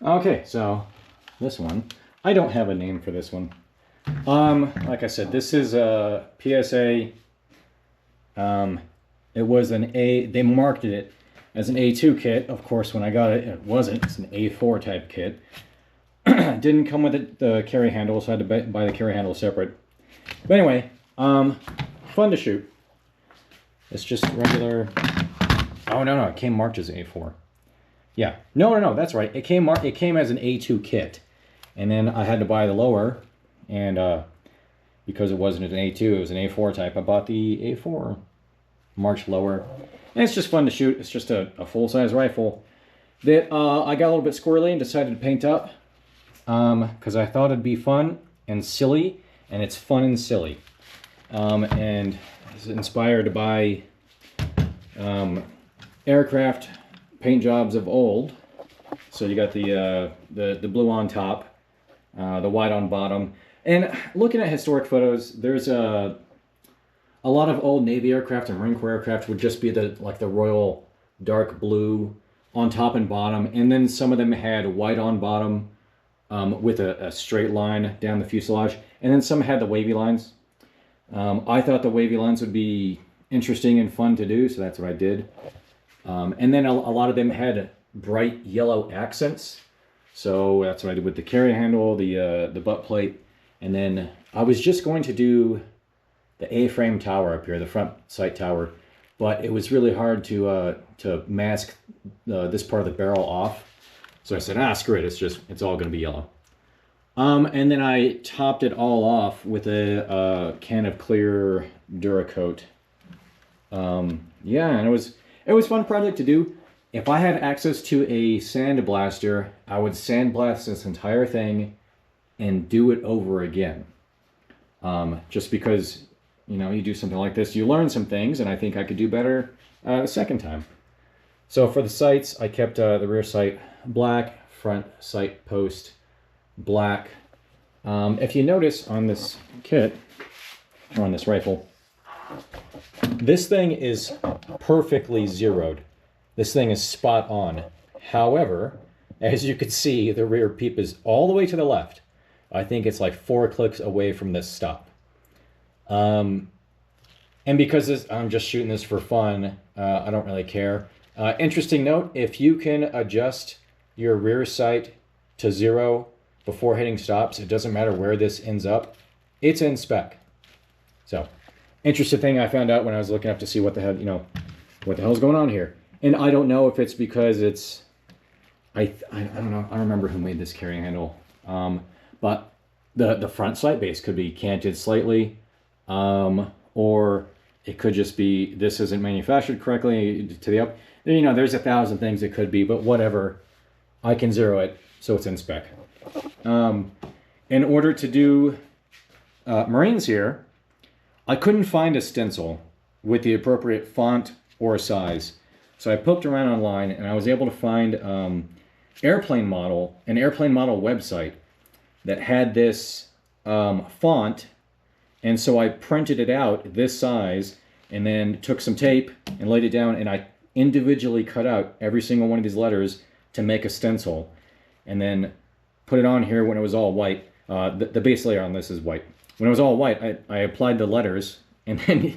Okay, so this one, I don't have a name for this one. Like I said, this is a PSA. It was an A. They marketed it as an A2 kit. Of course, when I got it, it wasn't. It's an A4 type kit. Didn't come with the carry handle, so I had to buy the carry handle separate. But anyway, fun to shoot. It's just regular. Oh no, it came marked as A4. Yeah, no, that's right. It came as an A2 kit, and then I had to buy the lower, and because it wasn't an A2, it was an A4 type. I bought the A4 marked lower, and it's just fun to shoot. It's just a full-size rifle that I got a little bit squirrely and decided to paint up because I thought it'd be fun and silly, and it's fun and silly, and I was inspired by aircraft paint jobs of old. So you got the blue on top, the white on bottom, and looking at historic photos, there's a lot of old Navy aircraft and Marine Corps aircraft would just be the royal dark blue on top and bottom, and then some of them had white on bottom with a straight line down the fuselage, and then some had the wavy lines. I thought the wavy lines would be interesting and fun to do, so that's what I did. And then a lot of them had bright yellow accents, so that's what I did with the carry handle, the butt plate, and then I was just going to do the A-frame tower up here, the front sight tower, but it was really hard to mask this part of the barrel off, so I said, screw it, it's all going to be yellow. And then I topped it all off with a can of clear Duracoat. Yeah, and it was a fun project to do. If I had access to a sandblaster, I would sandblast this entire thing and do it over again. Just because, you do something like this, you learn some things, and I think I could do better the second time. So for the sights, I kept the rear sight black, front sight post black. If you notice on this kit, or on this rifle, this thing is perfectly zeroed. This thing is spot on. However, as you can see, the rear peep is all the way to the left. I think it's like 4 clicks away from this stop. And because I'm just shooting this for fun, I don't really care. Interesting note, if you can adjust your rear sight to 0 before hitting stops, it doesn't matter where this ends up, it's in spec. So, interesting thing I found out when I was looking up to see what the hell's going on here. And I don't know if it's because it's, I don't know, I don't remember who made this carrying handle, but the front sight base could be canted slightly, or it could just be this isn't manufactured correctly to the up. There's 1,000 things it could be, but whatever. I can zero it, so it's in spec. In order to do Marines here, I couldn't find a stencil with the appropriate font or size. So I poked around online, and I was able to find an airplane model website that had this font, and so I printed it out this size, and then took some tape and laid it down, and I individually cut out every single one of these letters to make a stencil, and then put it on here when it was all white. The base layer on this is white. When it was all white, I applied the letters and then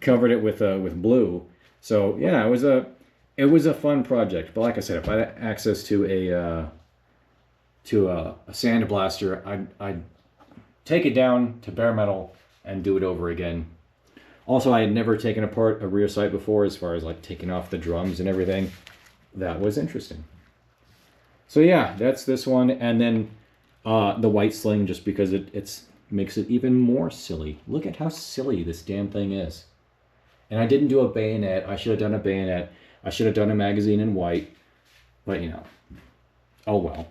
covered it with blue. So yeah, it was a fun project. But like I said, if I had access to a sandblaster, I'd take it down to bare metal and do it over again. Also, I had never taken apart a rear sight before, as far as like taking off the drums and everything. That was interesting. So yeah, that's this one, and then the white sling, just because it makes it even more silly. Look at how silly this damn thing is. And I didn't do a bayonet. I should have done a bayonet. I should have done a magazine in white, but oh well.